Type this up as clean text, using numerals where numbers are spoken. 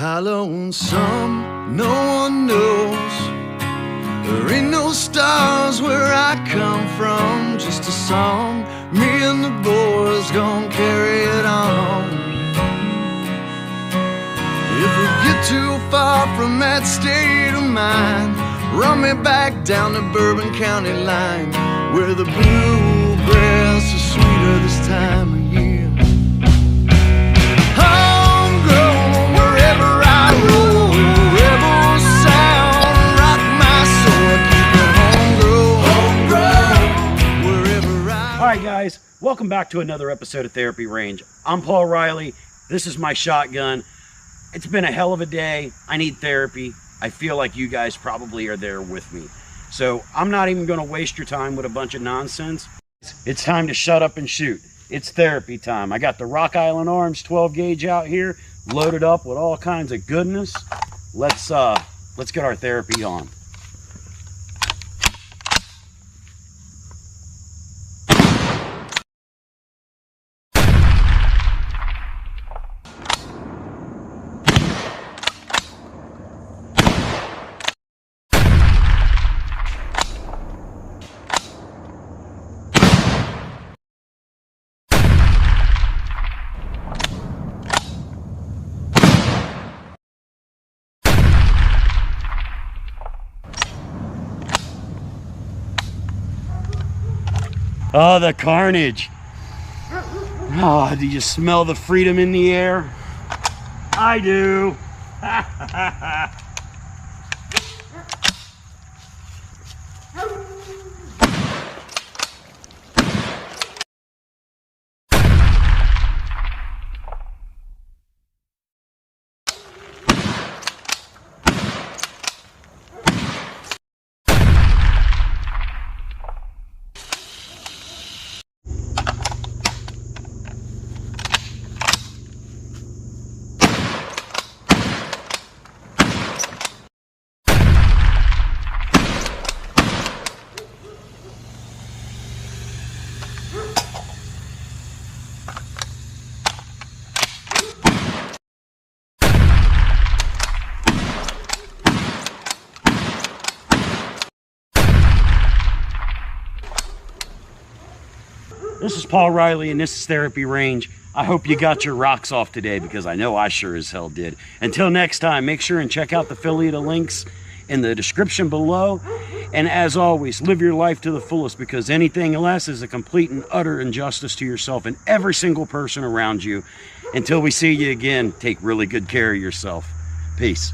High, lonesome, no one knows. There ain't no stars where I come from. Just a song, me and the boys gon' carry it on. If we get too far from that state of mind, run me back down the Bourbon County line, where the bluegrass is sweeter this time of year. Homegrown, wherever I roll, rebel sound, rock my soul, keep it homegrown, wherever I roll. Alright guys, welcome back to another episode of Therapy Range. I'm Paul Riley, this is my shotgun. It's been a hell of a day. I need therapy. I feel like you guys probably are there with me. So I'm not even going to waste your time with a bunch of nonsense. It's time to shut up and shoot. It's therapy time. I got the Rock Island Arms 12 gauge out here, loaded up with all kinds of goodness. Let's get our therapy on. Oh, the carnage. Oh, do you smell the freedom in the air? I do. This is Paul Riley and this is Therapy Range. I hope you got your rocks off today because I know I sure as hell did. Until next time, make sure and check out the affiliate links in the description below. And as always, live your life to the fullest because anything less is a complete and utter injustice to yourself and every single person around you. Until we see you again, take really good care of yourself. Peace.